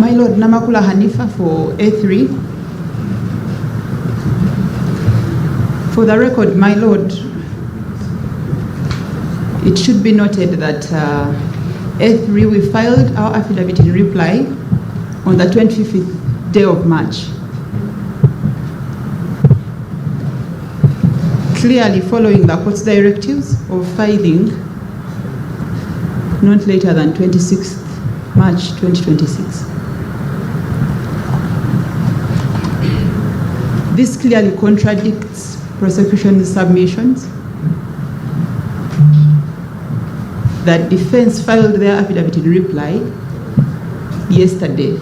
My Lord, Namakula Hanifa for A3. For the record, my Lord, it should be noted that A3, we filed our affidavit in reply on the 25th day of March. Clearly following the court's directives of filing not later than 26th March 2026. This clearly contradicts prosecution's submissions that defense filed their affidavit in reply yesterday.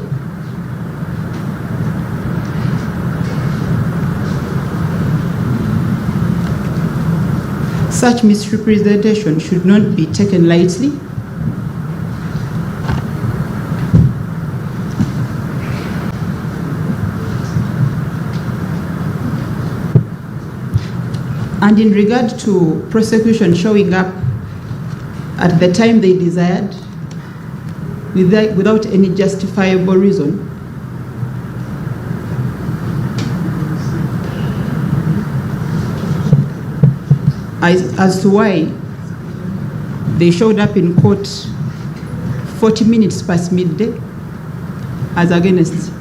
Such misrepresentation should not be taken lightly. And in regard to prosecution showing up at the time they desired without any justifiable reason, as to why they showed up in court 40 minutes past midday as against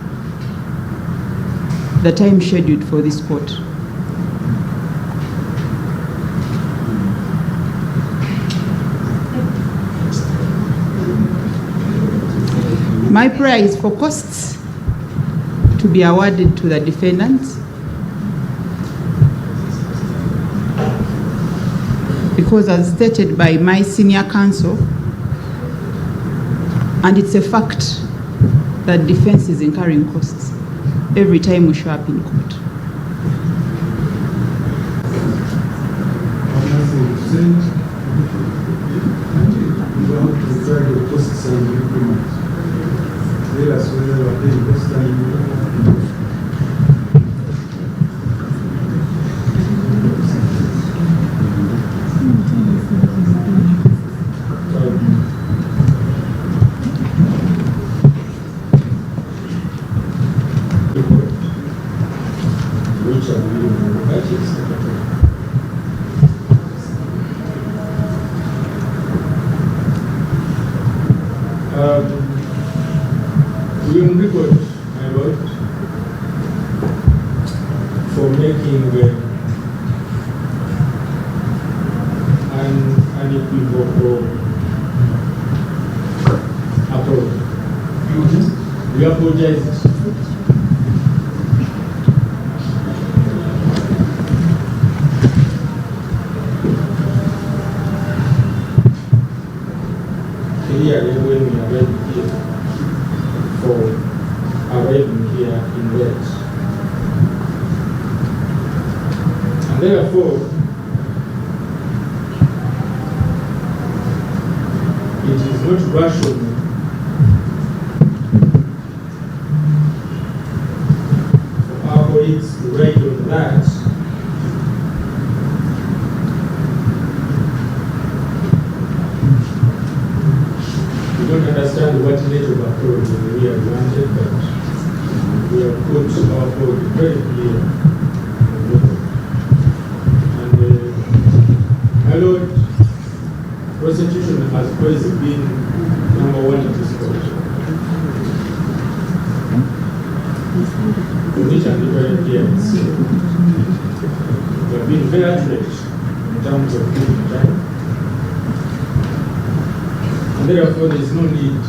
the time scheduled for this court. My prayer is for costs to be awarded to the defendants, because as stated by my senior counsel, and it's a fact that defense is incurring costs every time we show up in court. We will record, my Lord, for making an unequivocal approach. We apologize. Clearly, when we arrived here, for arriving here in late. And therefore, it is not rational for our colleagues to write on that don't understand what nature of approach we have wanted, but we have put our approach very clear. And my Lord, prostitution has always been number one in this culture. For which and different years, we have been very accurate in terms of giving time. And therefore, there is no need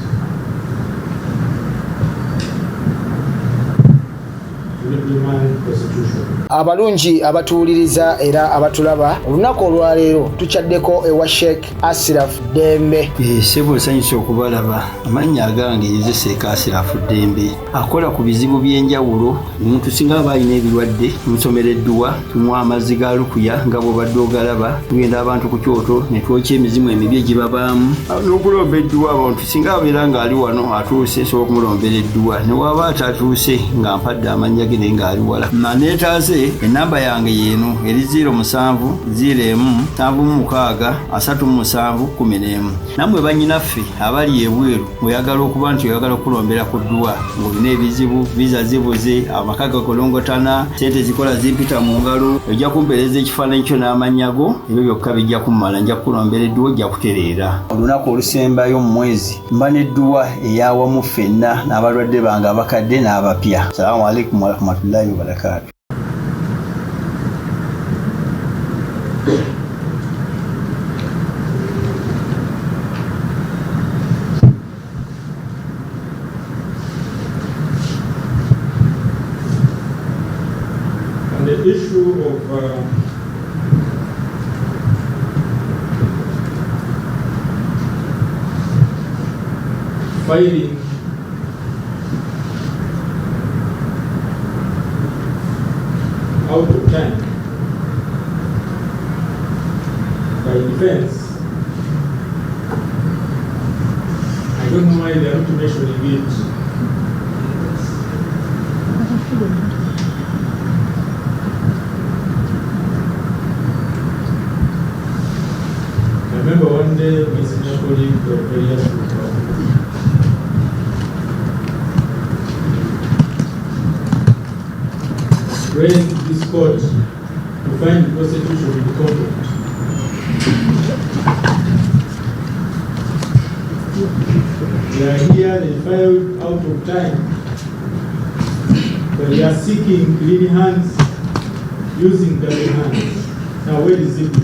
to reprimand prostitution. Abalungi abatuuliriza era abatulaba olunaku olwaleero tukyaddeko ewa Sheikh Asiraf Dembe. Sebo nsanyusa okubalaba. Amannya agange nze Sheikh Asiraf Dembe akola ku bizibu by'enjawulo. Omuntu singa aba alina ebirwadde musomereddwa tunywa amazzi ga lukuya nga bw'obadde ogalaba, tugenda abantu ku kyoto ne twokya emizimu emibi egibabaamu n'okulomba edduwa. Abantu singa abeera ng'ali wano atuuse sobola okumulombeera edduwa, ne waba atatuuse nga mpadde amannya ge naye ng'ali wala Neetaaze ennamba yange yeeno eri 0701763711. Nammwe bannyinaffe abali ebweru oyagala okuba nti oyagala okulombera ku ddwa ng'olina ebizibu viza zibuze amaka gakolongotana sente zikola zimpita mu ngalo ojja kumpeereza ekifaananyi kyo n'amanyago ebyo byokka bijja kummala nja kulombera edduwa ojja kutereera. Olunaku olusembayo mu mwezi mba n'edduwa ey'awamu ffenna n'abalwadde bange abakadde n'abapya. Salaamu alaikum warahmatullahi wabarakatuh. On the issue of filing out of time by defense, I don't know why they are not mentioning it. I remember one day my senior colleague various raised this court to find the prosecution in the conduct. They are here, they filed out of time, but they are seeking clean hands using dirty hands. Now where is it?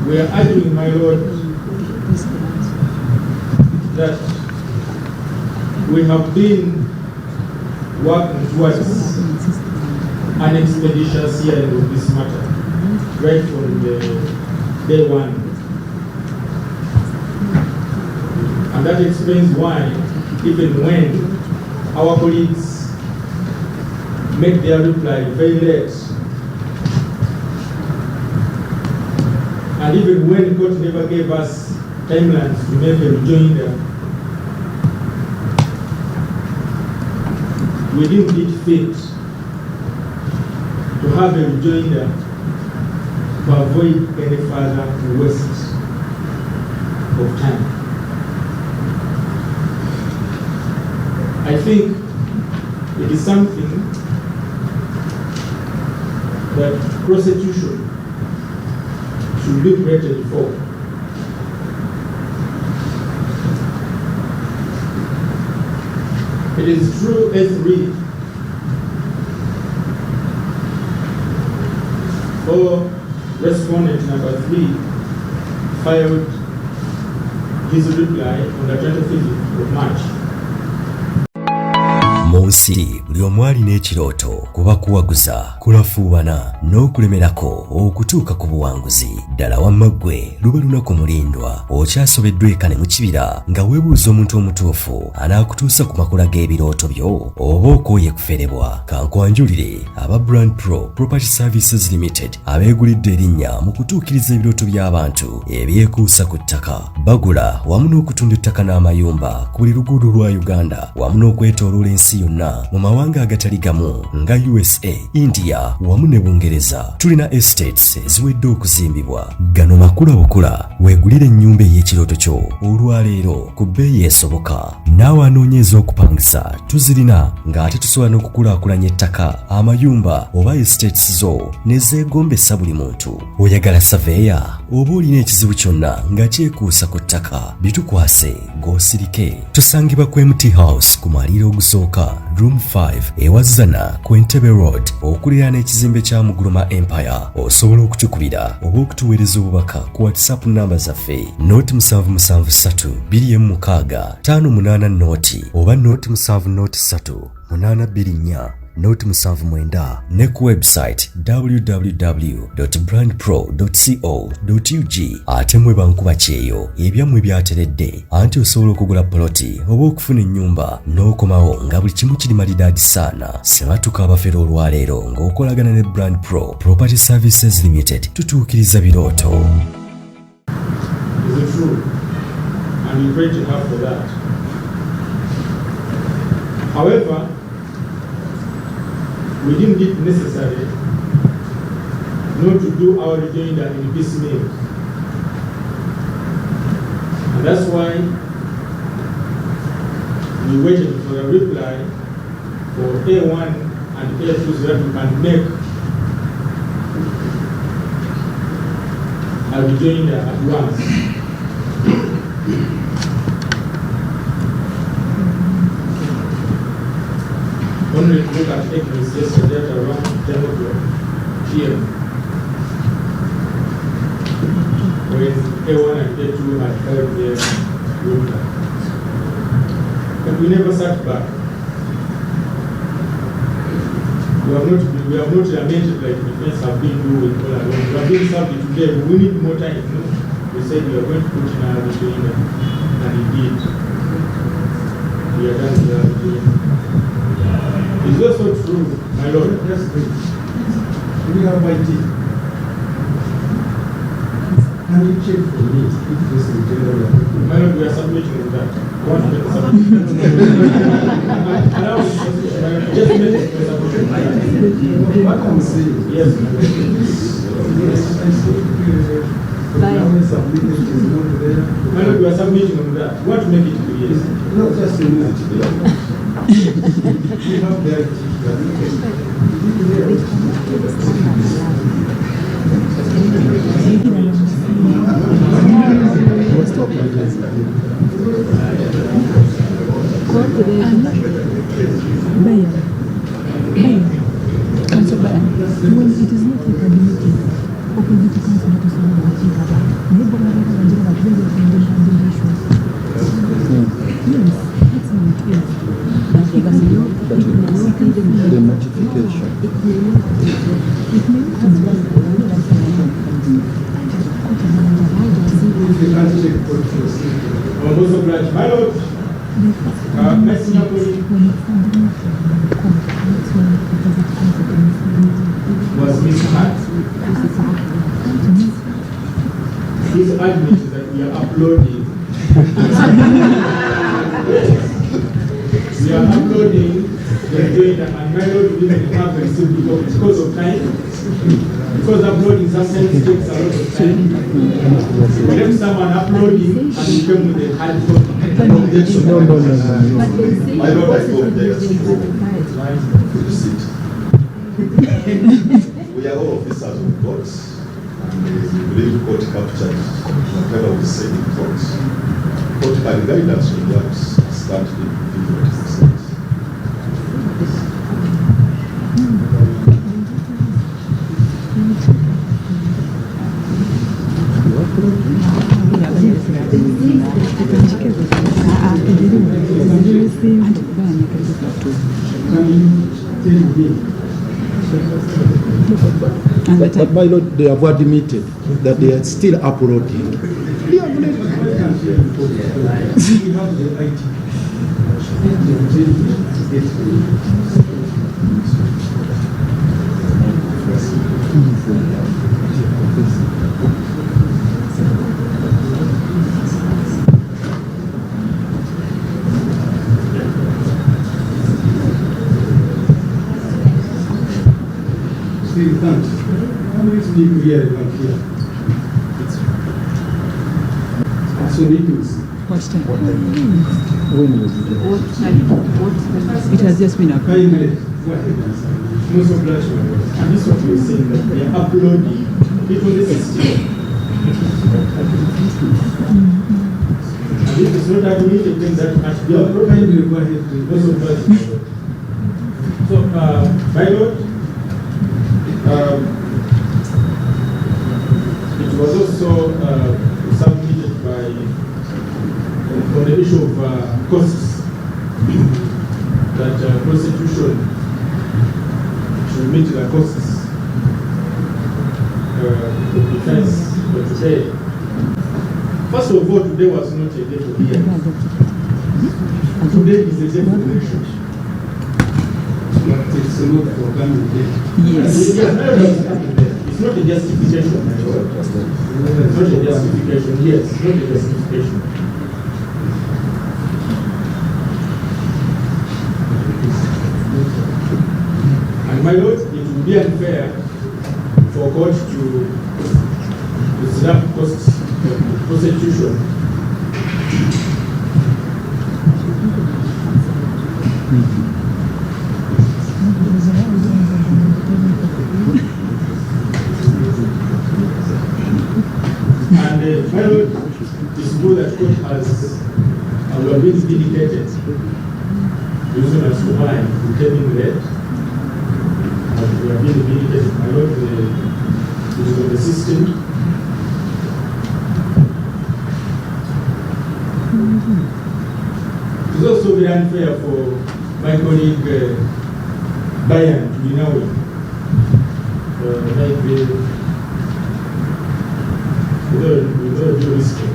We are arguing, my Lord, that we have been working towards an expeditious hearing of this matter right from the day one. And that explains why, even when our colleagues make their reply very late, and even when the court never gave us timelines to make a rejoinder, we didn't think fit to have a rejoinder to avoid any further waste of time. I think it is something that prosecution should be created for. It is true S3 or respondent number 3 filed his reply on the 25th of March. Monsi buli omu alina ekirooto kuba kuwaguza kulafuubana n'okulemerako okutuuka ku buwanguzi. Ddala wamma ggwe luba lunaku mulindwa okyasobeddwa ekane mu kibira nga weebuuza omuntu omutuufu anaakutuusa ku makula g'ebirooto byo oba okooye kuferebwa. Kankwanjulire aba Brand Pro Property Services Limited abeegulidde erinnya mu kutuukiriza ebirooto by'abantu ebyekuusa ku ttaka. Bagula wamu n'okutunda ettaka n'amayumba ku buli luguudo lwa Uganda wamu n'okwetooloola ensi yonna mu mawanga agatali gamu nga USA, India wamu ne Bungereza. Tulina estates eziwedde okuzimbibwa. Gano makula bukula weegulire ennyumba ey'ekirooto kyo olwaleero ku bbeeyi esoboka. Naawe anoonyeza okupangisa tuzirina ng'ate tusobola n'okukulaakulanya ettaka, amayumba oba estates zo ne zeegombesa buli muntu. Oyagala saveya oba olina ekizibu kyonna nga kyekuusa ku ttaka, bitukwase ng'osirike. Tusangibwa ku MT House ku mwaliiro ogusooka Room 5 ewazana ku Entebbe Road okuliraana ekizimbe kya Muguluma Empire. Osobola okutukubira oba okutuweereza obubaka ku WhatsApp namba zaffe 0773 2M6 58 oba 0703 824 Note 79 ne ku website www.brandpro.co.ug ate mwe bankuba kyeyo ebyammwe byateredde anti osobola okugula poloti oba okufuna ennyumba n'okomawo nga buli kimu kiri malidaadi saana. Sebatuka abafera olwaleero ng'okolagana ne Brand Pro Property Services Limited tutuukiriza birooto. Is it true? And we pray to her for that. However, we deemed it necessary not to do our rejoinder in piecemeal. And that's why we waited for a reply for A1 and A2 so that we can make a rejoinder at once. Only look at ENQUIRIES yesterday at around 10 o'clock p.m. when A1 and A2 had held their reply. But we never sat back. We have not lamented like the defense have been doing all along. We have been something today. We need more time. No? We said we are going to put in our rejoinder, and indeed, we are done with our rejoinder. It's also true, my Lord. That's great. We have my team. Can you check for me if this is general? My Lord, we are submitting on that. One minute submission. Allow me just a minute. What I'm saying? Yes. My Lord, we are submitting on that. We want to make it clear. No, just a minute. You have the the notification. My Lord, Messenger was misheard. His argument is that we are uploading. We are uploading the data, and my Lord, we didn't have received because of time. Because uploading sometimes takes a lot of time. We left someone uploading and we came with a hard copy. No. My Lord, I go there. We are all officers of God, and we believe court captured whatever we say in court. Court can guide us on what start in different states. But my Lord, they have admitted that they are still uploading. We have the IT. Still can't. How many people here can hear? So need to see. What time? When was it? What time? It has just been approved. 5 minutes. Go ahead and say. Most of that and this is what we're saying, that they are uploading people the system. And if it's not admitted, then that has to be uploaded. Go ahead, please. Most of that. So, my Lord, it was also submitted by on the issue of costs that prostitution meet the costs of defense for today. First of all, today was not a day for hearings. Today is a day for election. But it's not for coming day. Yes. It's not a justification. It's not a justification. Yes, it's not a justification. And my lord, it would be unfair for court to slap costs of prosecution. And my lord, it's good that court has been vindicated. Using as to why returning late. We have been vindicated. My lord, it is on the system. It's also very unfair for my colleague Bayan to be now without due respect.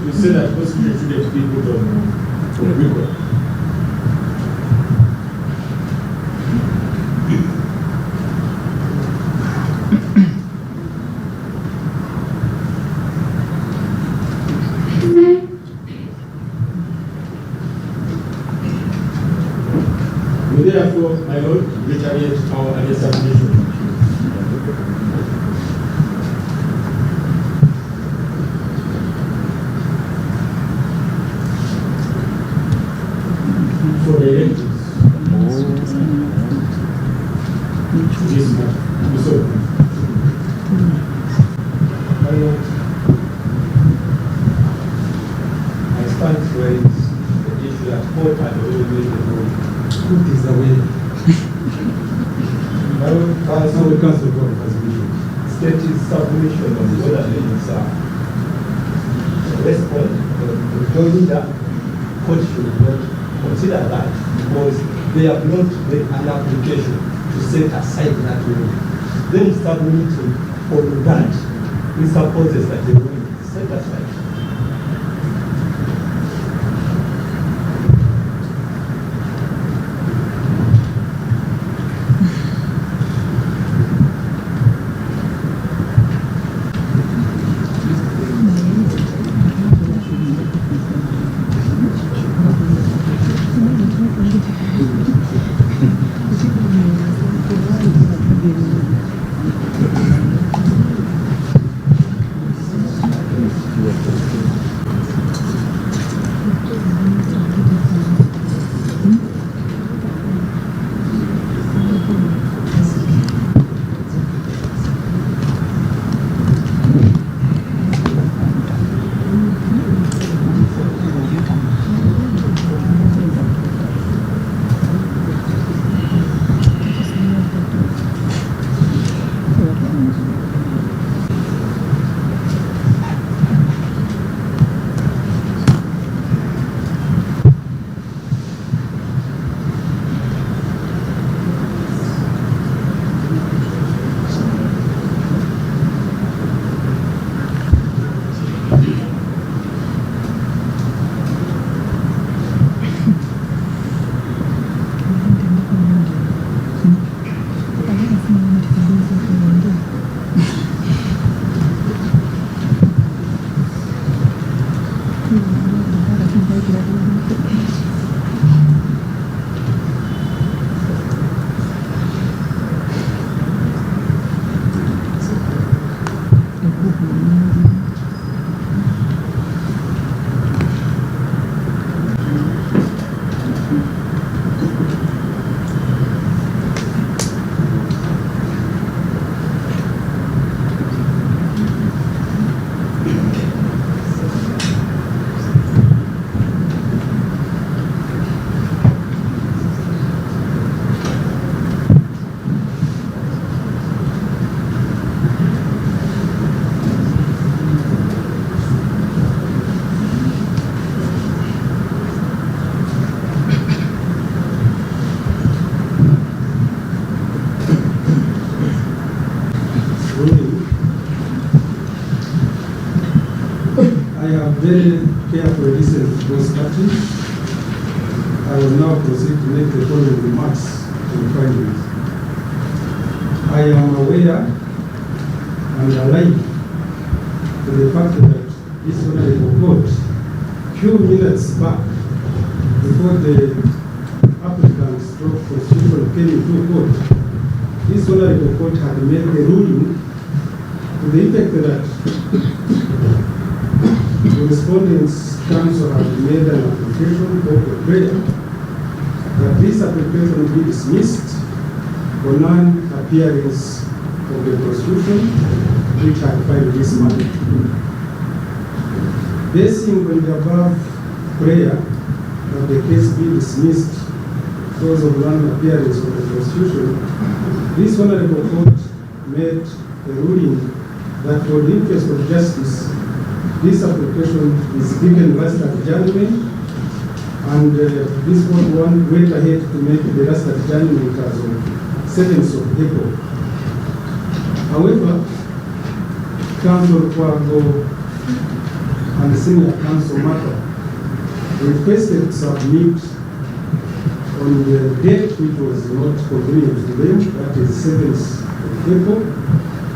You say that prosecution shouldn't be put on record. We therefore, my lord, retaliate our examination. For the electives. Yes, ma'am. My lord, I stand to raise the issue that court had already made the ruling. Put this away. My lord, Now we cancel the court has been. state is submission of the order leading sir. Respond to joining that court should not consider that because they have not made an application to set aside that ruling. Then submitting on that presupposes that the ruling is set aside. have very carefully listened to those parties. I will now proceed to make the following remarks and findings. I am aware and alive to the fact that this honorable court, few minutes back, before the applicant stroke procedural came into court, this honorable court had made a ruling to the effect that the respondents' counsel had made an application for a prayer that this application be dismissed for non-appearance of the prosecution which had filed this matter. Basing on the above prayer that the case be dismissed because of non-appearance of the prosecution, this honorable court made a ruling that for the interest of justice, this application is given last adjournment, and this court went ahead to make the last adjournment as of 7th of April. However, Counsel Kwago and Senior Counsel Mata requested to submit on the date which was not convenient to them, that is 7th of April.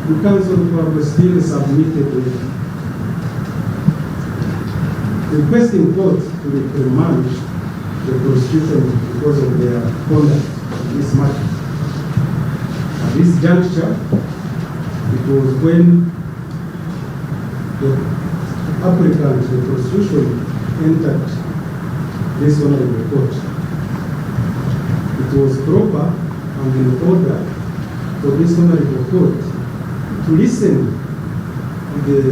The Counsel Kwago still submitted requesting court to remand the prosecution because of their conduct in this matter. At this juncture, it was when the applicant, the prosecution, entered this honorable court. It was proper and in order for this honorable court to listen to the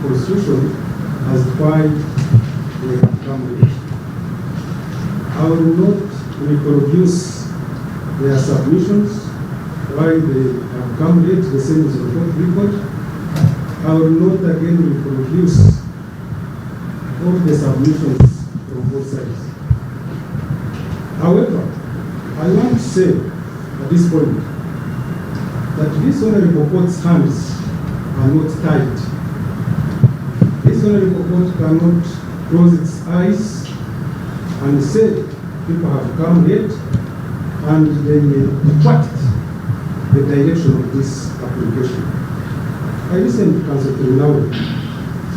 prosecution as why they have come late. I will not reproduce their submissions, why they have come late, the same as the court record. I will not again reproduce all the submissions from both sides. However, I want to say at this point that this honorable court's hands are not tied. This honorable court cannot close its eyes and say people have come late and they may thwart the direction of this application. I listened to Counsel Terminawe,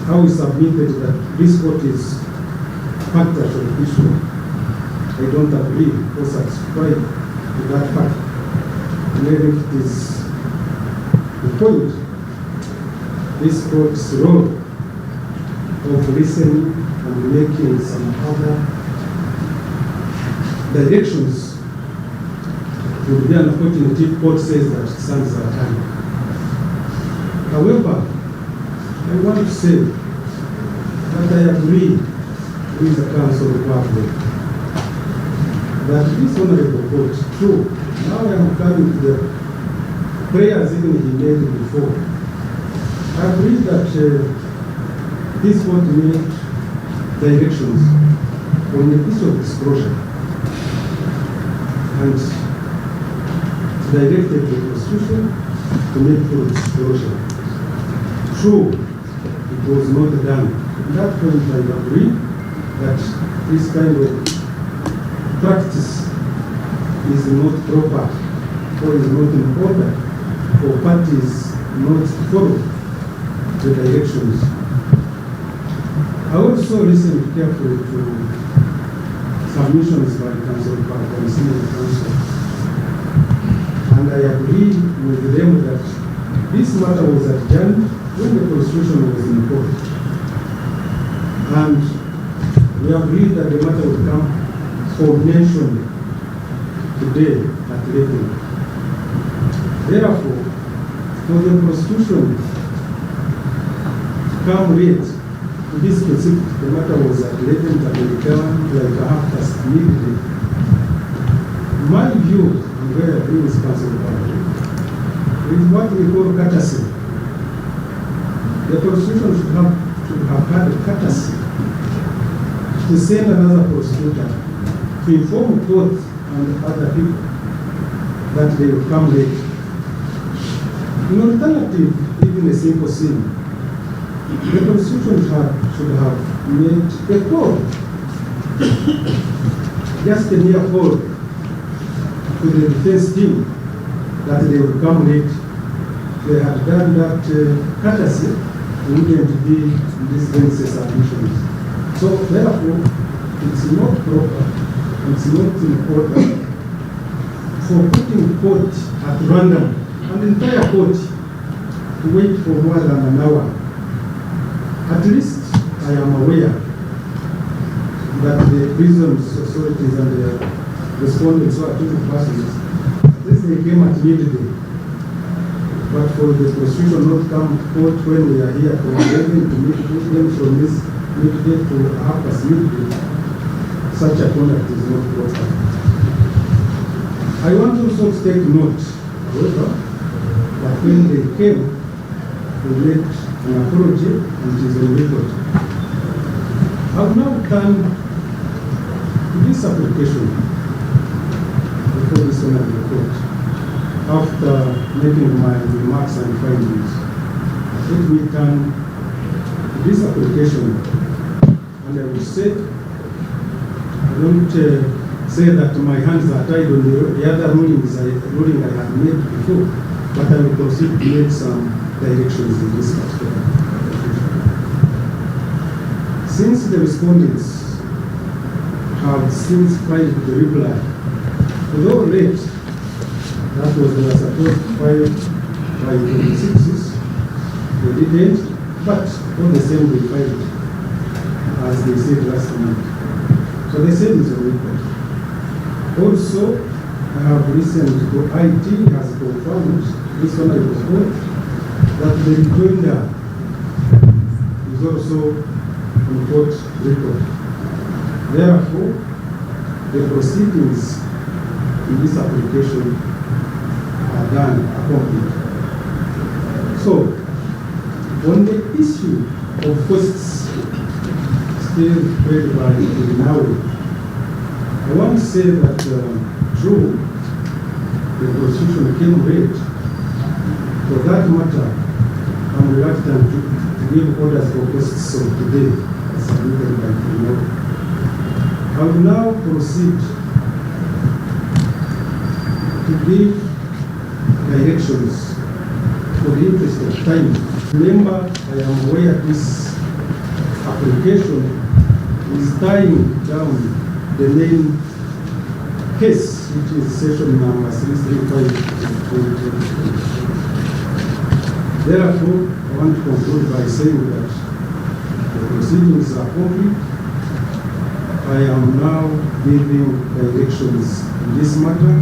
how he submitted that this court is factor for the issue. I don't agree or subscribe to that fact. Maybe it is the point, this court's role of listening and making some other directions would be unfortunate if court says that stands are time. However, I want to say that I agree with the Counsel of Government that this honorable court, true, now I am coming to the prayers even he made before. I agree that this court made directions on the issue of disclosure and directed the prosecution to make full disclosure. True, it was not done. At that point, I agree that this kind of practice is not proper or is not in order for parties not to follow the directions. I also listened carefully to submissions by Counsel Park and Senior Counsel, and I agree with them that this matter was adjourned when the prosecution was in court, and we agreed that the matter would come for mention today at 11. Therefore, for the prosecution to come late, to be specific, the matter was at 11, but they come like after midday. My view, and where I agree with Counsel is what we call courtesy. The prosecution should have had a courtesy to send another prosecutor to inform court and other people that they will come late. In alternative, even a simple sin, the prosecution should have made a call, just a mere call to the defense team that they would come late. They had done that courtesy, wouldn't be these dances admissions. So therefore, it's not proper, it's not in order for putting court at random, an entire court, to wait for more than an hour. At least I am aware that the prisons authorities and the respondents who are accused persons, at least they came at midday. But for the prosecution not come to court when we are here from 11 to midday, from this midday to half past midday, such a conduct is not proper. I want also to take note, however, that when they came, they made an apology and it is on record. I will now turn to this application before this honorable court. After making my remarks and findings, let me turn to this application, and I will say, I don't say that my hands are tied on the other ruling I had made before, but I will proceed to make some directions in this particular application. Since the respondents have since filed the reply, although late, that was they were supposed to file by 26th, they didn't, but all the same we filed, as they said last month. So they said it's a record. Also, I have listened to IT has confirmed this one I was told, that the rejoinder is also on court record. Therefore, the proceedings in this application are done, accomplished. So, on the issue of costs still paid by now, I want to say that true, the prosecution came late. For that matter, I'm reluctant to give orders for costs of today as submitted by tomorrow. I will now proceed to give directions for the interest of time. Remember, I am aware this application is tying down the main case, which is session number 335. Therefore, I want to conclude by saying that the proceedings are complete. I am now giving directions in this matter,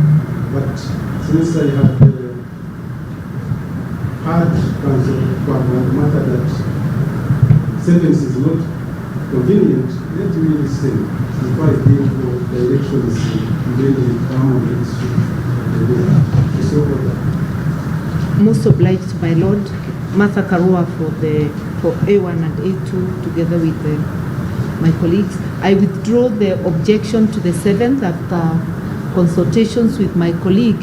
but since I had heard from the matter that sentence is not convenient, let me listen before I give directions and then they come on the issue. Most obliged, my Lord. Martha Karua for A1 and A2 together with my colleagues. I withdraw the objection to the 7th after consultations with my colleague.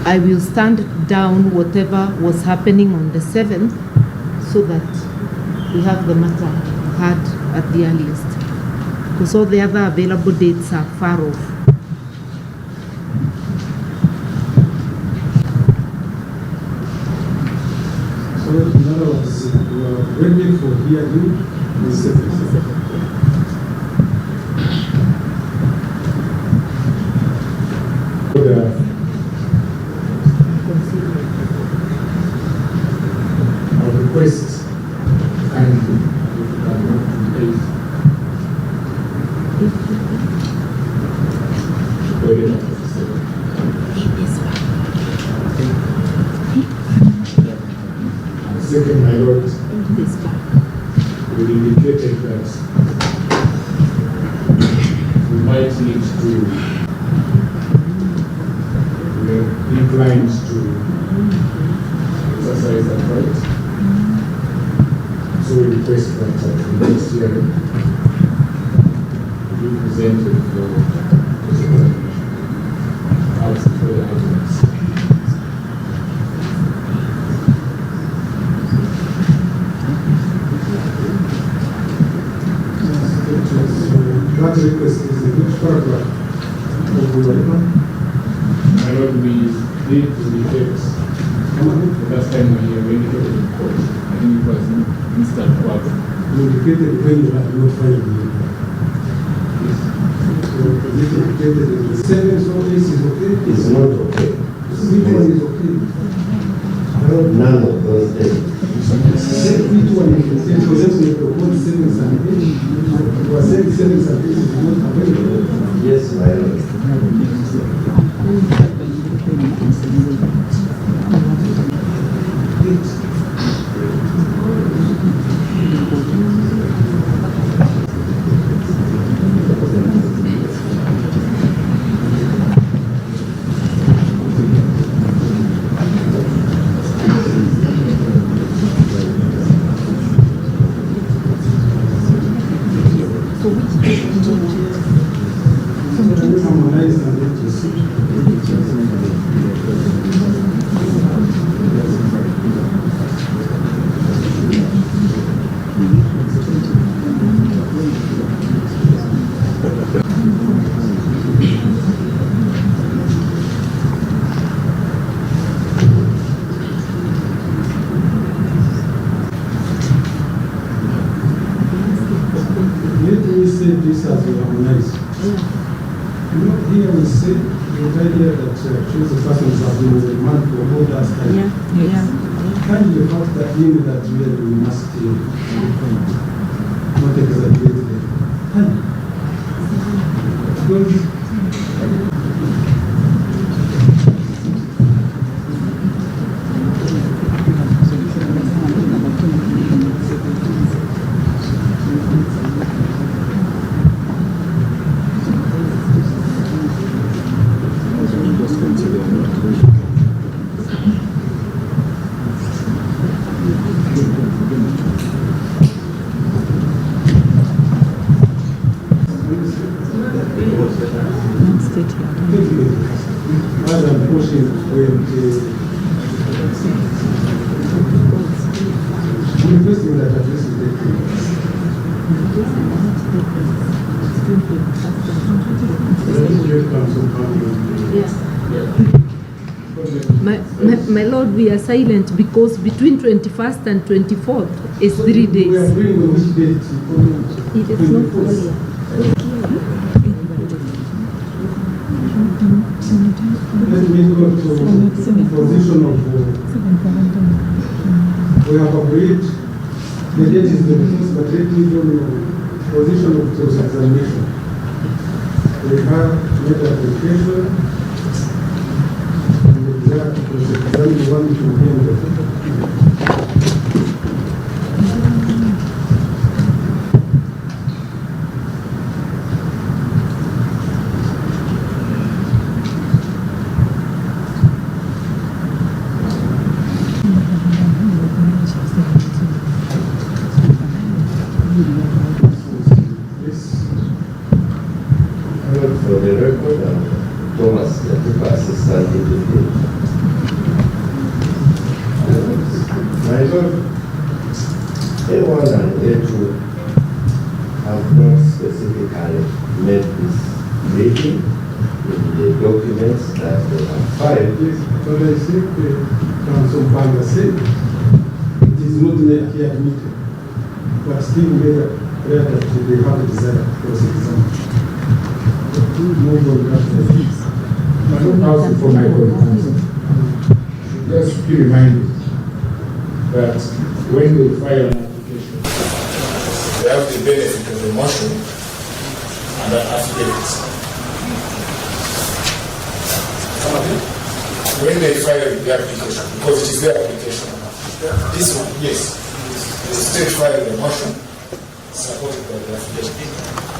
I will stand down whatever was happening on the 7th so that we have the matter heard at the earliest, because all the other available dates are far off. So in other words, we are ready for hearing the 7th. I request kindly second, my Lord, we indicated that we might need to, we are inclined to exercise that right. So we request that the next hearing be presented for the arguments. That request is in which paragraph of the waiver? My Lord, we did the effects. The last time we indicated in court, I think it was Mr. Kwab. You indicated when you had not filed the waiver. Yes. So it indicated in the 7th, so this is okay? It's not okay. Which one is okay? None of those days. Which one is okay? So let me propose 7th and 8th. You are saying 7th and 8th is not available. Yes, my Lord. This as we harmonize. You know, here we say the idea that chosen persons have been remanded for all that time. Can you factor in that really we must not exaggerate them? Because rather than pushing when the first thing that addresses the My Lord, we are silent because between 21st and 24th is 3 days. We are doing on which date? It is not earlier. Let me go to position of, we have agreed, the date is the first, but let me go to position of cross-examination. We have made application, and we have to cross-examine one to handle. For the record, Thomas Yatuka, assistant deputy. My Lord, A1 and A2 have not specifically made this reading in the documents that they have filed. But I think Council Banga said it is not here admitted, but still made clear that they have a desire for cross-examination. Also for my counsel, just be reminded that when they file an application, they have the benefit of the motion and an affidavit. When they file the application, because it is their application. This one, yes, the state filed the motion supported by the affidavit.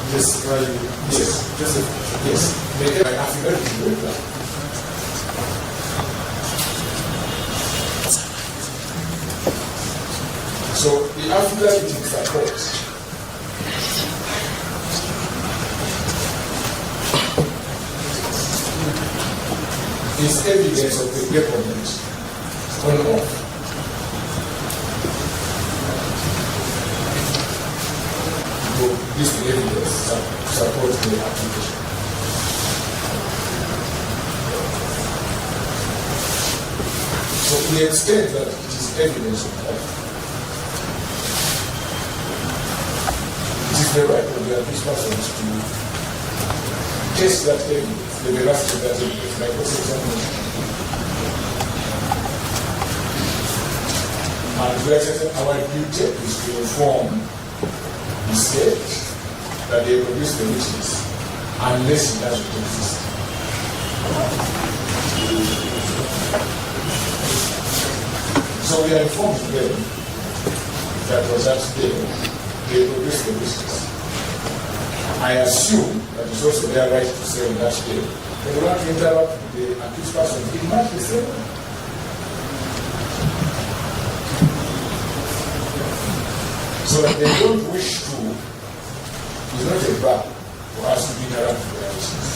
Yes, yes, Joseph, yes. They have an affidavit to do that. So the affidavit in support is evidence of the government on off. So this evidence support the application. So we extend that it is evidence of that. It is the right of the accused persons to test that evidence, the veracity of that evidence, by cross-examination. And we are saying our duty is to inform the state that they produce the witness unless it doesn't exist. So we are informed them that was that day they produced the witness. I assume that it's also their right to say on that day they will not interrupt the accused person. It must be said. So that they don't wish to, is not a bar for us to interact with their witness.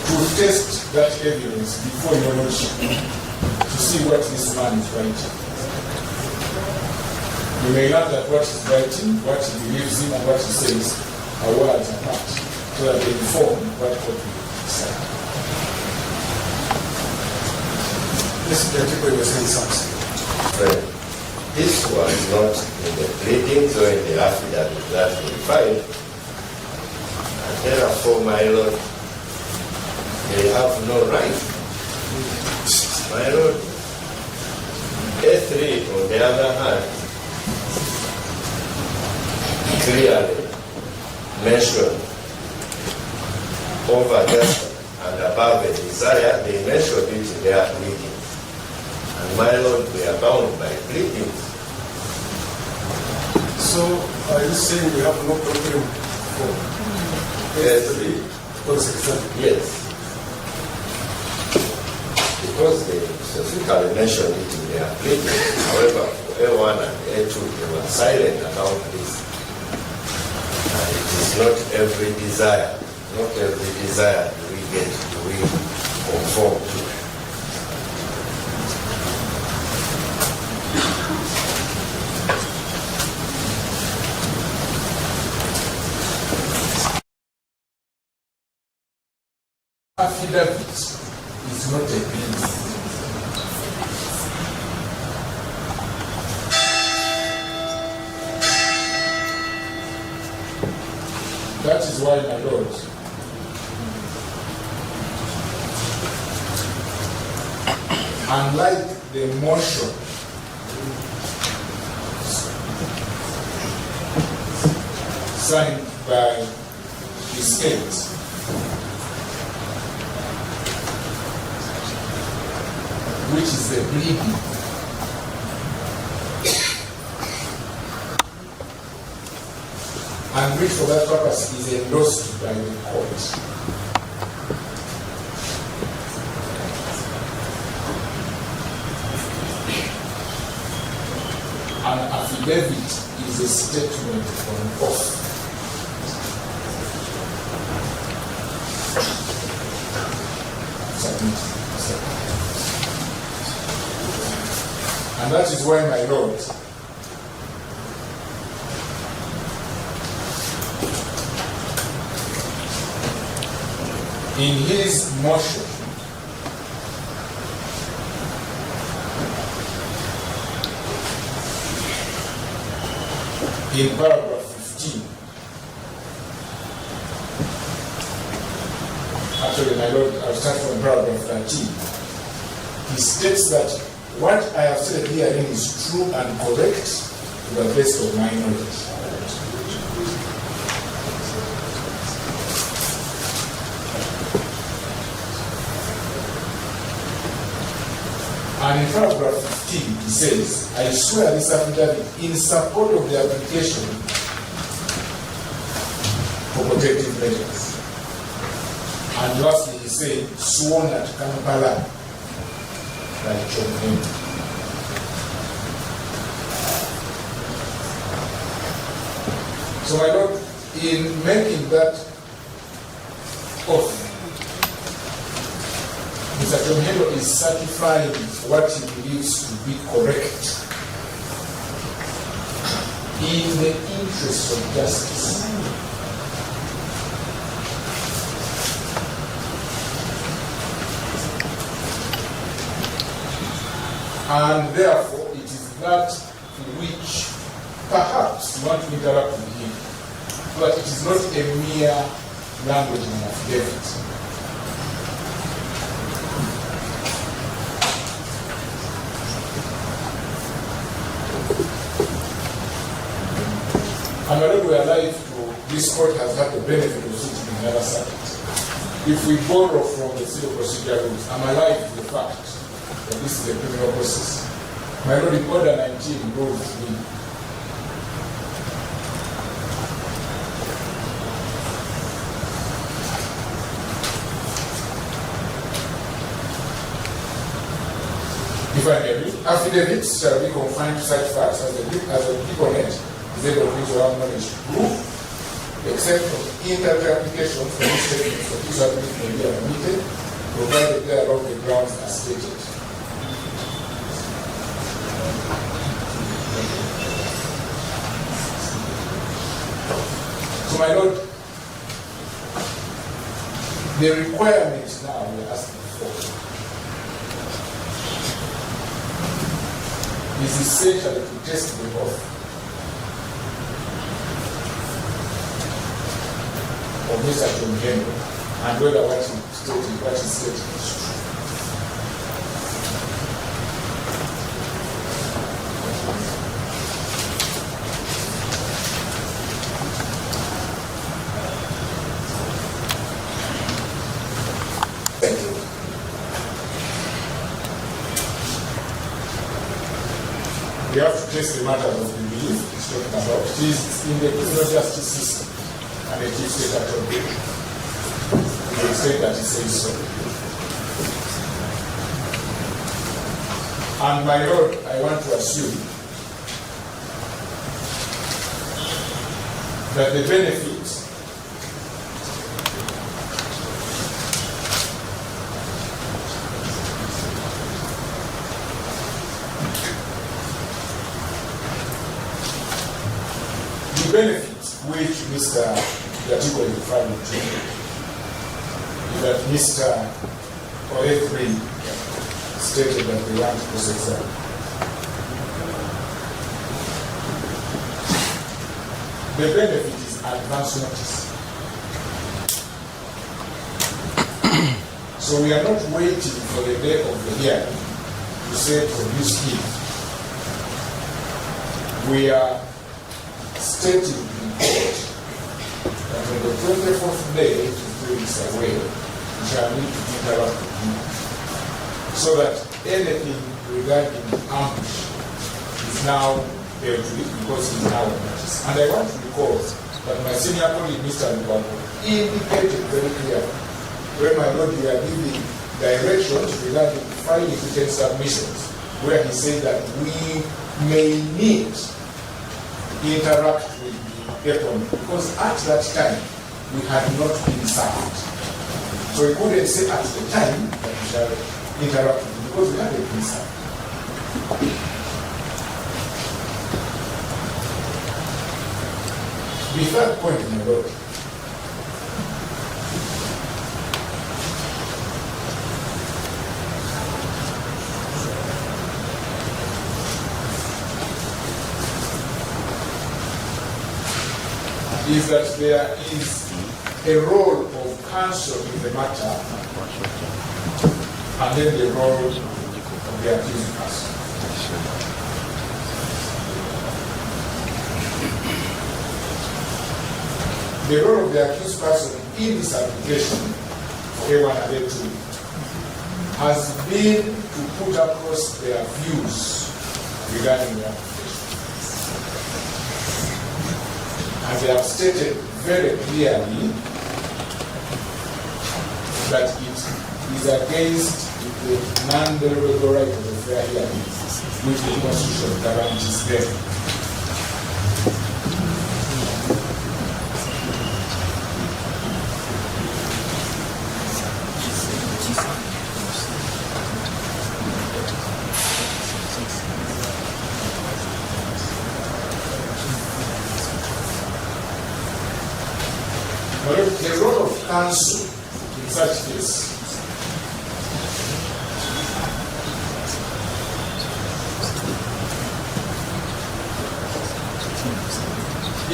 To test that evidence before your lordship, to see what this man is writing. You may learn that what he's writing, what he believes in, and what he says are words apart, so that they inform what court will decide. Mr. People, you were saying something. This was not in the pleadings or in the affidavit that we filed. And therefore, my lord, they have no right. My lord, A3, on the other hand, clearly mentioned over just and above a desire, they mentioned it in their pleading. And my lord, we are bound by pleadings. So, are you saying we have no problem for A3? Yes. Because they specifically mentioned it in their pleading. However, for A1 and A2, they were silent about this. And it is not every desire do we conform to. Affidavit is not a plea. That is why, my lord, unlike the motion signed by the state, which is the pleading, and which for that purpose is endorsed by the court. An affidavit is a statement on oath. And that is why, my lord, in his motion, in paragraph 15, actually, my lord, I'll start from paragraph 13. He states that what I have said herein is true and correct to the best of my knowledge. And in paragraph 15, he says, I swear this affidavit in support of the application for protective measures. And lastly, he said, sworn at Kampala by John Henry. So my lord, in making that oath, Mr. John Henry is certifying what he believes to be correct in the interest of justice. And therefore, it is that which perhaps you want to interact with him, but it is not a mere language in an affidavit. And although we are alive to this court has had the benefit of sitting in another circuit. If we borrow from the civil procedure rules, I'm alive to the fact that this is a criminal process. My Lord, in Order 19 rules me. If I may read, affidavits shall be confined to such facts as the deponent is able to use our knowledge to prove, except for interpretation for these statements of this argument may be admitted, provided thereof the grounds are stated. So, my Lord, the requirement now we are asking for is essentially to test the oath of Mr. John Henry and whether what he stated is true. Thank you. We have to test the matter of the belief it's talking about. It is in the criminal justice system. And the chief state attorney, to the extent that he says so. And my Lord, I want to assume that the benefits which Mr. Yatiko is referring to is that Mr. Oethri stated that they want to process the benefit is advance notice. So we are not waiting for the day of the hearing to say produce it. We are stating in court that on the 24th day, 2 weeks away, we shall need to interact with him so that anything regarding ambush is now dealt with because he is now on notice. And I want to recall that my senior colleague, Mr. Lubango, indicated very clearly when my Lord we are giving directions regarding filing written submissions, where he said that we may need interact with the deponent because at that time we had not been served. So we couldn't say at the time that we shall interact with him because we hadn't been served. The third point, my Lord, is that there is a role of counsel in the matter and then the role of the accused person. The role of the accused person in this application for A1 and A2 has been to put across their views regarding the application. And they have stated very clearly that it is against the non-derogatory right of a fair hearing, which the Constitution guarantees them. The role of counsel in such case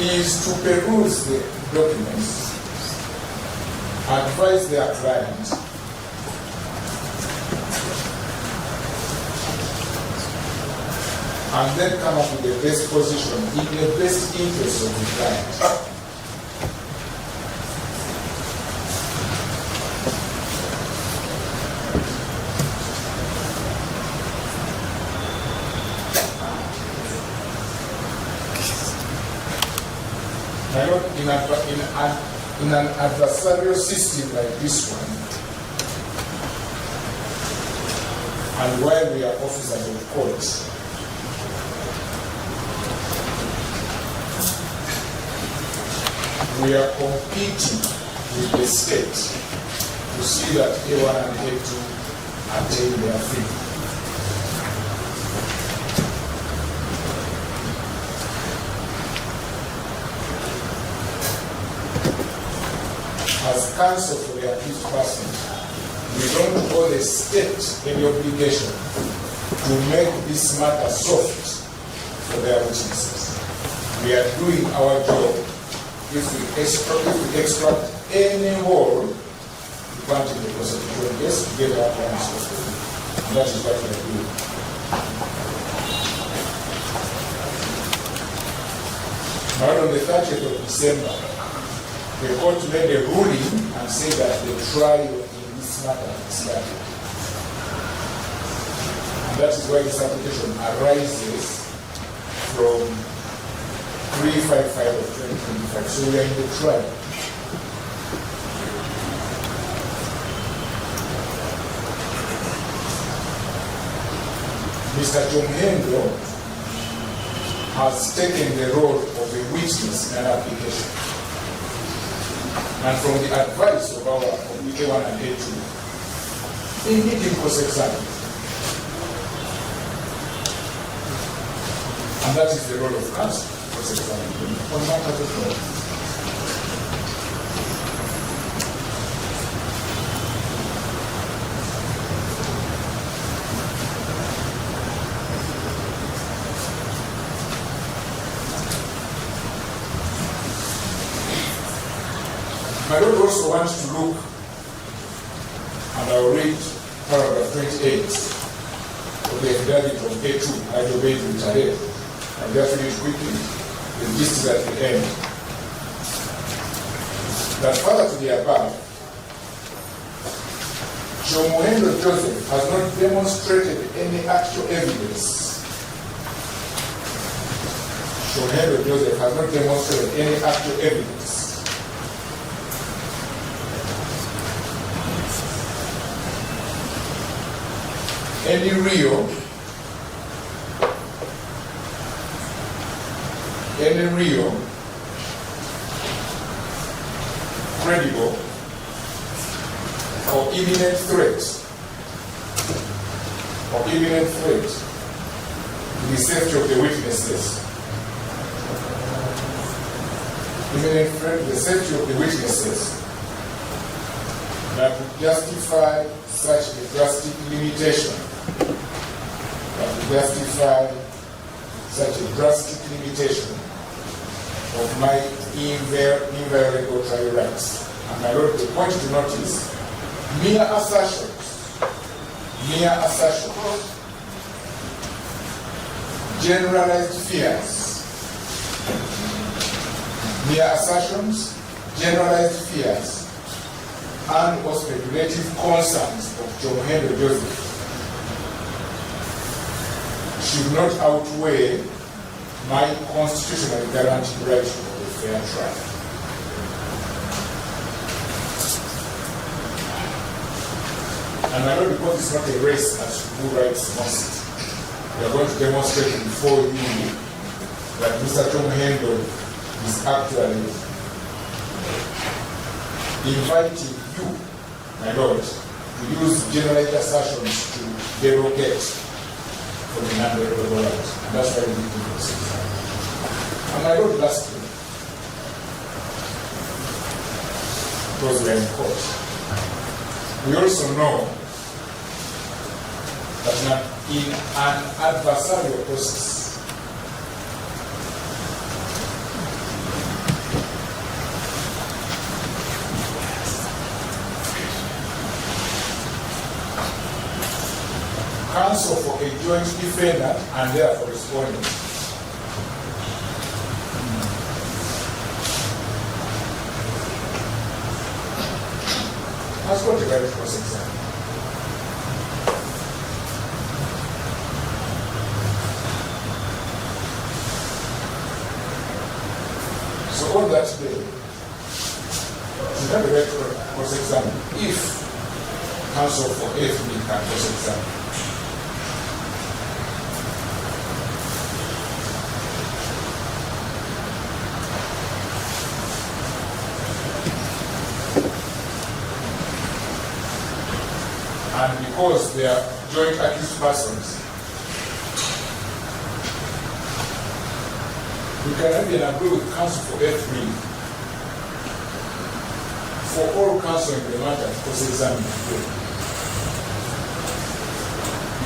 is to peruse the documents, advise their client, and then come up with the best position in the best interest of the client. In an adversarial system like this one, and while we are officers of court, we are competing with the state to see that A1 and A2 attain their freedom. As counsel for the accused person, we don't owe the state any obligation to make this matter soft for their witnesses. We are doing our job. If we extract any word, we want in the prosecution case to get our clients off. And that is what we are doing. Now on the 30th of December, the court made a ruling and said that the trial in this matter is started. And that is why this application arises from 355 of 2025. So we are in the trial. Mr. Jomhendo has taken the role of a witness in an application. And from the advice of our A1 and A2, he did him cross-examine. And that is the role of counsel, cross-examining on matters of law. My Lord also wants to look, and I will read paragraph 28 of the affidavit of A2, I obeyed with Tahir. I'll just read quickly. The gist is at the end. That further to the above, Jomohendo Joseph has not demonstrated any actual evidence. Jomohendo Joseph has not demonstrated any actual evidence any real credible or imminent threat to the safety of the witnesses. Imminent threat to the safety of the witnesses that would justify such a drastic limitation. Of my inviolable trial rights. And my Lord, the point to note is mere assertions, generalized fears, and or speculative concerns of Jomohendo Joseph should not outweigh my constitutionally guaranteed right to a fair trial. And I know because it's not a race as to who writes most, we are going to demonstrate before you that Mr. Jomohendo is actually inviting you, my Lord, to use generalized assertions to derogate from the non-derogable right. And that's why we need to proceed. And my Lord, lastly, because we are in court, we also know that in an adversarial process, counsel for a joint defendant and therefore respondent. Has got a right to cross-examine. So on that day, you have a right to cross-examine if counsel for AFB can cross-examine. And because they are joint accused persons, we can even agree with counsel for F3 for all counsel in the matter to cross-examine again.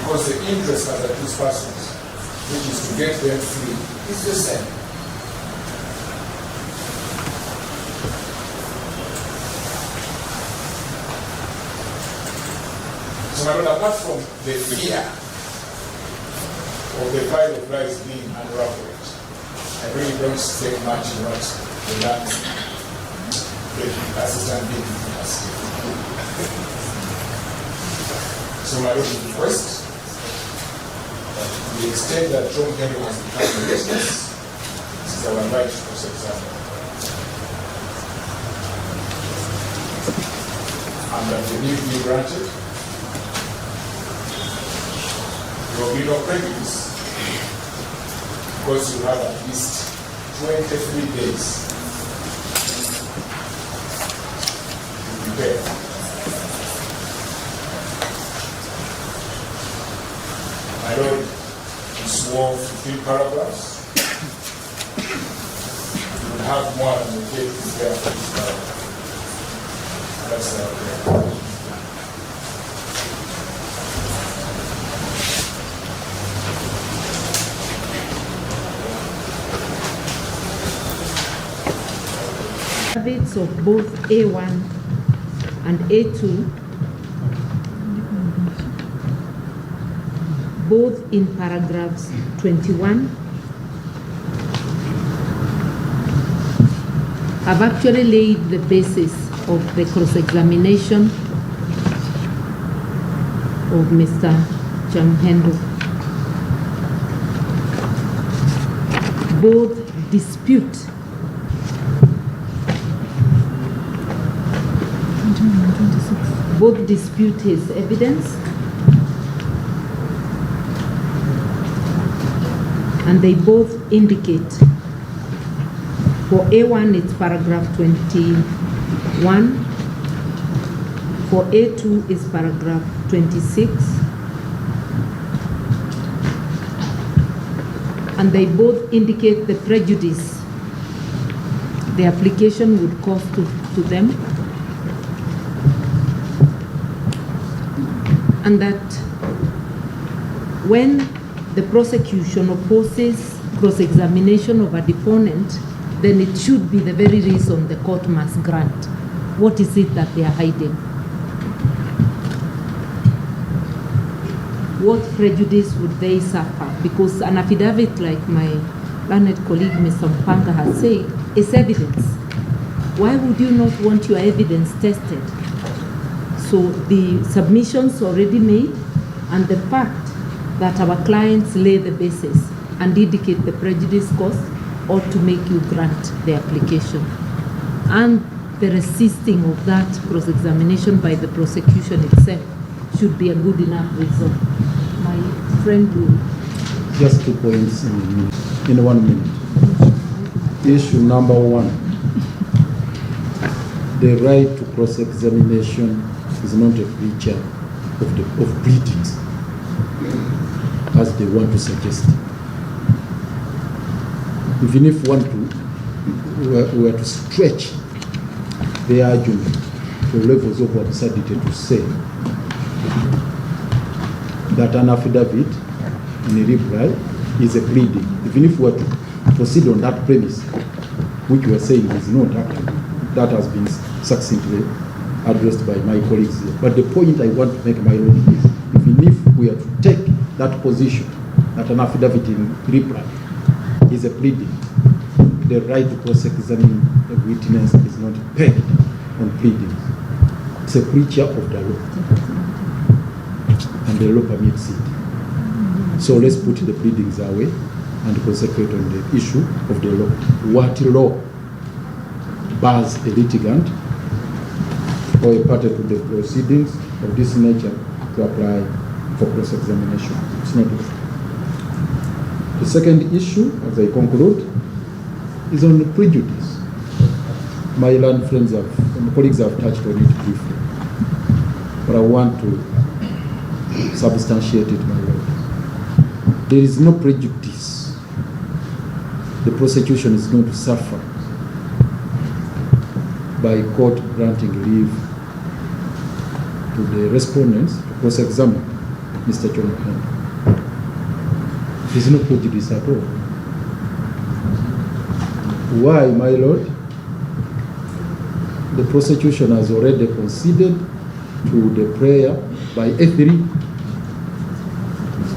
Because the interest of the accused persons, which is to get them free, is the same. So my Lord, apart from the fear of the file of lies being unraveled, I really don't take much in what the land assistant being has. So my Lord, request that to the extent that John Henry has become a business, this is our right to cross-examine. And that the leave be granted. There will be no prejudice because you have at least 23 days to prepare. My Lord, you swore 15 paragraphs. You will have more than the day to prepare for this paragraph. That's our prayer. Affidavits of both A1 and A2, both in paragraphs 21, have actually laid the basis of the cross-examination of Mr. Jamhendo. Both dispute his evidence, and they both indicate for A1 it's paragraph 21, for A2 is paragraph 26, and they both indicate the prejudice the application would cause to them, and that when the prosecution opposes cross-examination of a deponent, then it should be the very reason the court must grant. What is it that they are hiding? What prejudice would they suffer? Because an affidavit, like my learned colleague Mr. Mpanga has said, is evidence. Why would you not want your evidence tested? So the submissions already made and the fact that our clients lay the basis and indicate the prejudice caused ought to make you grant the application. And the resisting of that cross-examination by the prosecution itself should be a good enough reason. My friend will... Just 2 points in 1 minute. Issue number 1. The right to cross-examination is not a feature of pleadings, as they want to suggest. Even if one were to stretch the argument to levels of absurdity to say that an affidavit in a reply is a pleading, even if we were to proceed on that premise, which we are saying is not actually, that has been succinctly addressed by my colleagues here. But the point I want to make, my lord, is even if we are to take that position, that an affidavit in reply is a pleading, the right to cross-examine a witness is not pegged on pleadings. It's a creature of the law, and the law permits it. So let's put the pleadings away and concentrate on the issue of the law. What law bars a litigant or a party to the proceedings of this nature to apply for cross-examination? It's not true. The second issue, as I conclude, is on prejudice. My learned friends and colleagues have touched on it briefly, but I want to substantiate it, my lord. There is no prejudice. The prosecution is going to suffer by court granting leave to the respondents to cross-examine Mr. Chomuhendo. There is no prejudice at all. Why, my lord? The prosecution has already conceded to the prayer by A3.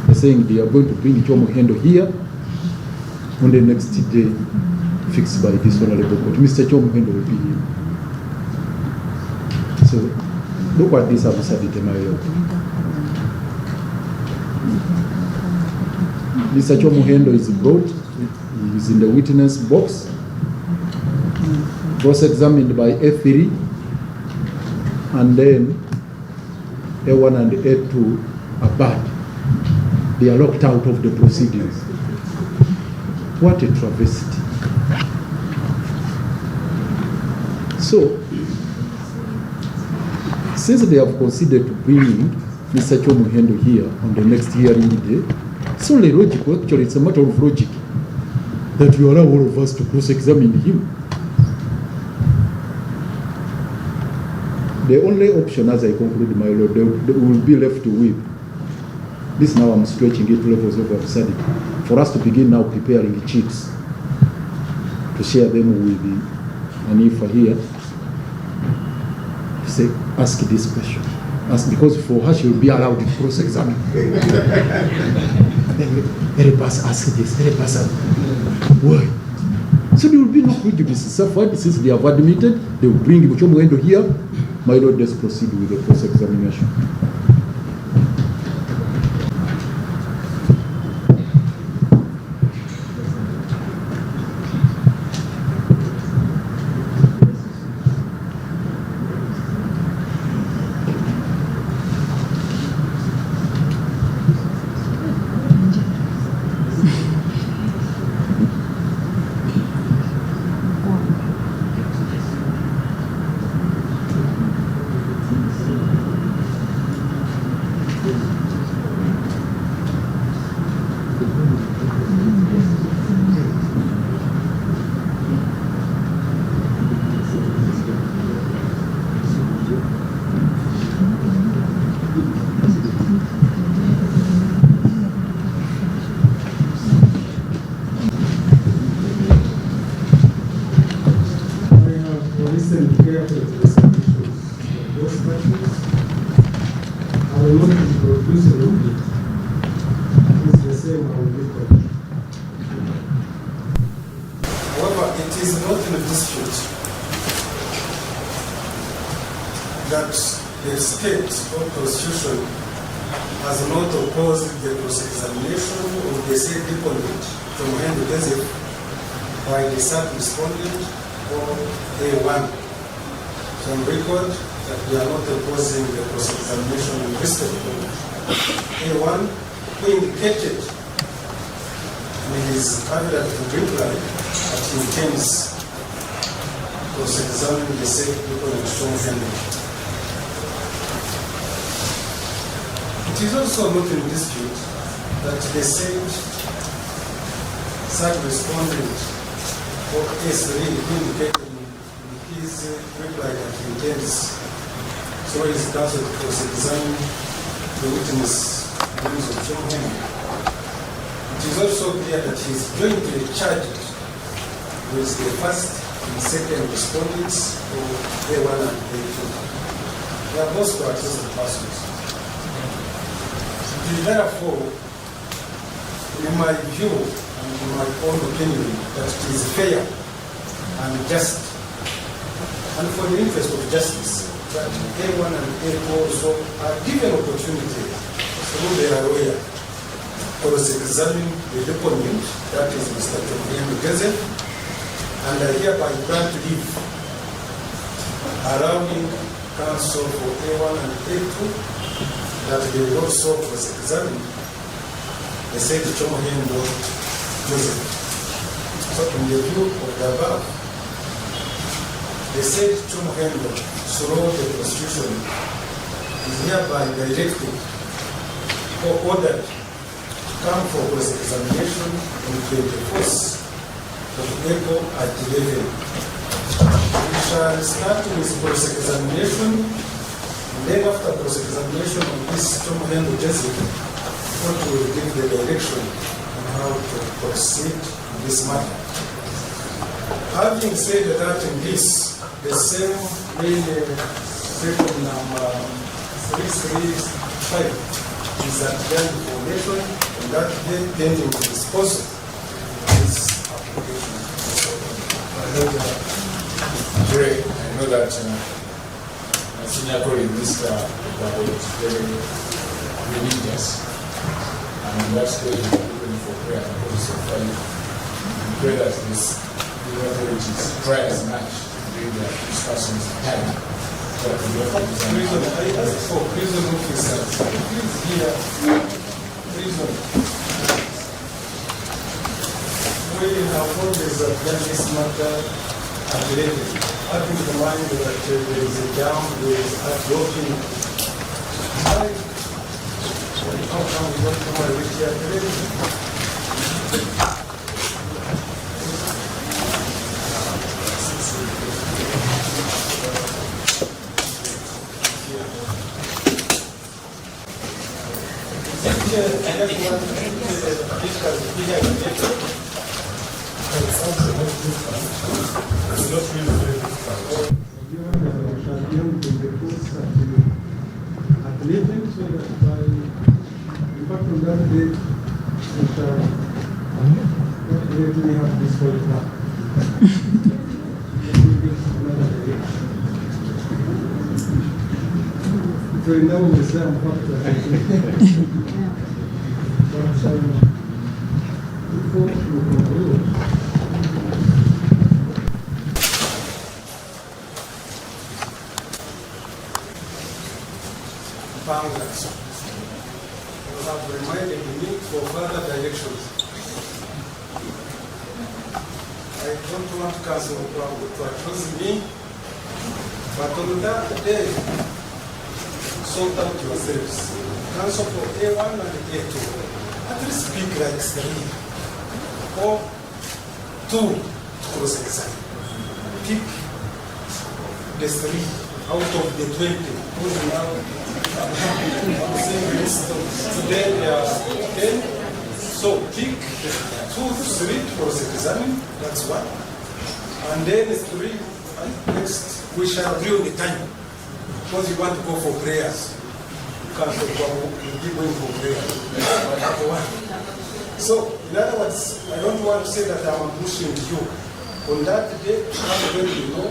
They're saying they are going to bring Chomuhendo here on the next day fixed by this honorable court. Mr. Chomuhendo will be here. So look at this absurdity, my lord. Mr. Chomuhendo is brought, he is in the witness box, cross-examined by A3, and then A1 and A2 are barred. They are locked out of the proceedings. What a travesty. So, since they have considered bringing Mr. Chomuhendo here on the next hearing day, it's only logical, actually it's a matter of logic, that you allow all of us to cross-examine him. The only option, as I conclude, my lord, they will be left with, this now I'm stretching it to levels of absurdity, for us to begin now preparing cheats to share them with the Anifa here, to say, ask this question. Ask, because for her she will be allowed to cross-examine. Help us ask this, help us ask. Why? So there will be no prejudice suffered since they have admitted, they will bring Chomuhendo here. My lord, let's proceed with the cross-examination. However, it is not in dispute that the state or constitution has not opposed the cross-examination of the said deponent Chomuhendo by the sub-respondent or A1. So on record that we are not opposing the cross-examination in respect of A1, who indicated in his affidavit reply that he intends cross-examining the said deponent Chomuhendo. It is also not in dispute that the said sub-respondent or S3 indicated in his reply that he intends through his counsel to cross-examine the witness names of Chomuhendo. It is also clear that he is jointly charged with the first and second respondents of A1 and A2. They are both coercive persons. It is therefore in my view and in my own opinion, that it is fair and just, and for the interest of justice, that A1 and A2 also are given opportunity through their lawyer to examine the deponent, that is Mr. Emuyise-Bobi, and I hereby grant leave, allowing counsel for A1 and A2 that they will also cross-examine the said Emuyise-Bobi. So in the view of the above, the said Emuyise-Bobi, through the Constitution, is hereby directed or ordered to come for cross-examination on the 24th of April at 11. We shall start with cross-examination, and then after cross-examination of this Emuyise-Bobi, what will give the direction on how to proceed in this matter. Having said that in this, the same way second number 335 is that the information and that then pending disposal is application. Great. I know that my senior colleague, Mr. Babu, is very religious. And that's why we're looking for prayer and also fight. We pray that this authorities try as much during their discussions time. But we have to prison, I ask for prison officers. Please hear prison. We have always done this matter at 11. Having in mind that there is a jam, there is a blocking. How come we don't come and reach here at 11? You have reminded me for further directions. I don't want counsel to accuse me, but on that day, sort out yourselves. Counsel for A1 and A2, at least speak like 3 or 2 to cross-examine. Pick the 3 out of the 20. Who's now saying this today they are 10. So pick 2 to 3 to cross-examine, that's one. And then 3, next we shall agree on the time. Because you want to go for prayers. You can't keep going for prayers. So, in other words, I don't want to say that I'm pushing you. On that day, I'm going to know,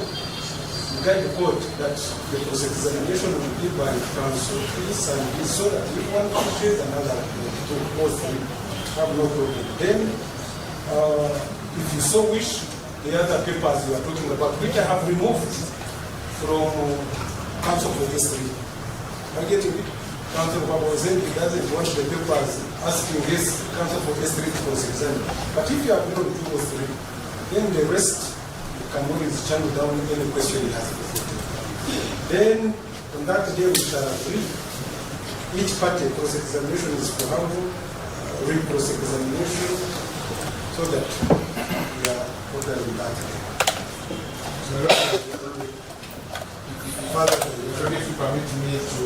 guide the court that the cross-examination will be by counsel, please, and this, so that if one pushes another 2 or 3, have no problem. Then, if you so wish, the other papers you are talking about, which I have removed from counsel for history. I get it. Counsel for Bakambuwadde doesn't want the papers asking this counsel for history to cross-examine. But if you have not 2 or 3, then the rest you can always channel down any question he has. Then on that day we shall agree. Each party cross-examination is for how re-cross-examination so that we are totally that. Father, if you permit me to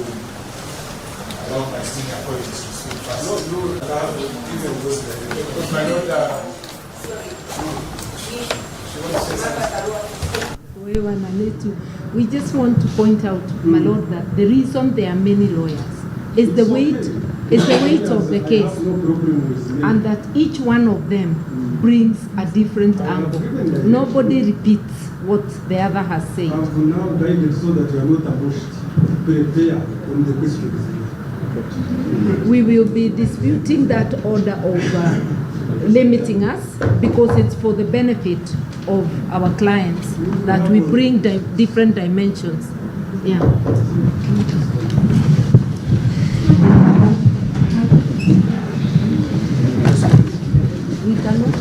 allow my senior colleagues to speak first. No, you have even those because my daughter, we just want to point out, my lord, that the reason there are many lawyers is the weight It's the weight of the case, and that each one of them brings a different angle. Nobody repeats what the other has said. I've now guided so that you are not ambushed. Prepare on the questions. We will be disputing that order of limiting us, because it's for the benefit of our clients that we bring different dimensions. Yeah. We cannot